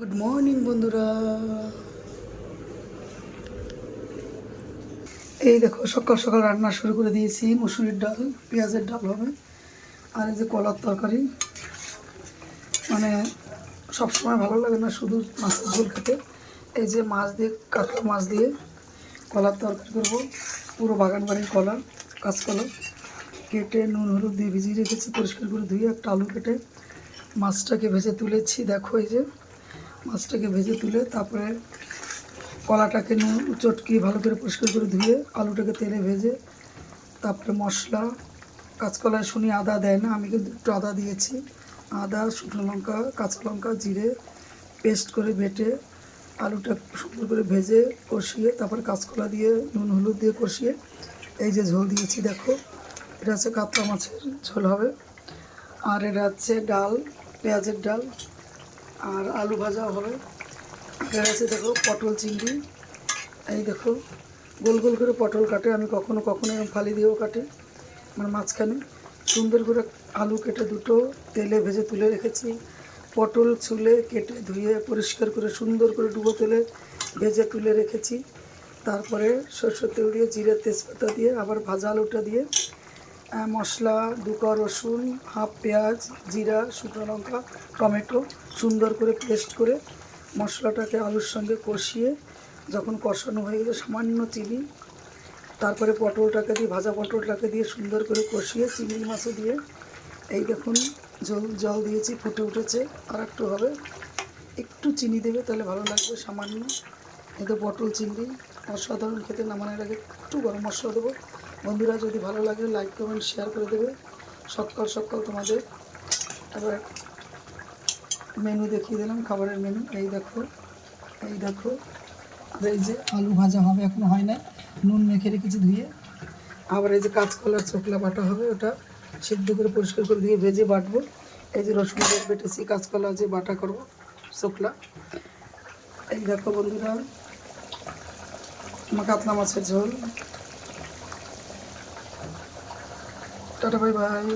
Good morning বন্ধুরা। এই দেখো সকাল সকাল রান্না শুরু করে দিয়েছি। মুসুরির ডাল, পেঁয়াজের ডাল হবে, আর এই যে কলার তরকারি। মানে সবসময় ভালো লাগে না শুধু মাছের ঝোল খেতে। এই যে মাছ দিয়ে, কাতলা মাছ দিয়ে কলার তরকারি করবো। পুরো বাগান বাড়ির কলা, কাঁচকলা কেটে নুন হলুদ দিয়ে ভিজিয়ে রেখেছি, পরিষ্কার করে ধুয়ে একটা আলু কেটে মাছটাকে ভেজে তুলেছি। দেখো এই যে মাছটাকে ভেজে তুলে তারপরে কলাটাকে নুন চটকিয়ে ভালো করে পরিষ্কার করে ধুয়ে আলুটাকে তেলে ভেজে তারপরে মশলা, কাঁচকলায় শুনি আদা দেয় না, আমি কিন্তু একটু আদা দিয়েছি। আদা, শুকনো লঙ্কা, কাঁচা লঙ্কা, জিরে পেস্ট করে বেটে আলুটা সুন্দর করে ভেজে কষিয়ে তারপরে কাঁচকলা দিয়ে নুন হলুদ দিয়ে কষিয়ে এই যে ঝোল দিয়েছি। দেখো এটা হচ্ছে কাতলা মাছের ঝোল হবে। আর এটা হচ্ছে ডাল, পেঁয়াজের ডাল, আর আলু ভাজা হবে। আর আছে দেখো পটল চিংড়ি। এই দেখো গোল গোল করে পটল কাটে, আমি কখনো কখনো এরকম ফালি দিয়েও কাটি, মানে মাঝখানে সুন্দর করে আলু কেটে দুটো তেলে ভেজে তুলে রেখেছি। পটল ছুলে কেটে ধুয়ে পরিষ্কার করে সুন্দর করে ডুবো তেলে ভেজে তুলে রেখেছি। তারপরে সরষের তেল দিয়ে জিরে তেজপাতা দিয়ে আবার ভাজা আলুটা দিয়ে মশলা, 2 কোয়া রসুন, হাফ পেঁয়াজ, জিরা, শুকনো লঙ্কা, টমেটো সুন্দর করে পেস্ট করে মশলাটাকে আলুর সঙ্গে কষিয়ে যখন কষানো হয়ে গেলে সামান্য চিনি, তারপরে পটলটাকে দিয়ে ভাজা পটলটাকে দিয়ে সুন্দর করে কষিয়ে চিংড়ি মাছও দিয়ে এই দেখুন জল দিয়েছি, ফুটে উঠেছে। আর একটু হবে, একটু চিনি দেবে তাহলে ভালো লাগবে সামান্য। এতে পটল চিংড়ি অসাধারণ খেতে। নামানোর আগে একটু গরম মশলা দেবো। বন্ধুরা যদি ভালো লাগে লাইক কমেন্ট শেয়ার করে দেবে। সকাল সকাল তোমাদের এবার মেনু দেখিয়ে দিলাম, খাবারের মেনু। এই দেখো, এই দেখো, এই যে আলু ভাজা হবে, এখনো হয় না, নুন মেখে রেখেছি ধুয়ে। আবার এই যে কাঁচকলার চোখলা বাটা হবে, ওটা সিদ্ধ করে পরিষ্কার করে দিয়ে ভেজে বাটবো। এই যে রসুন বেটেছি, কাঁচকলা যে বাটা করবো চোখলা। এই দেখো বন্ধুরা আমার কাতলা মাছের ঝোল। Tata, bye bye.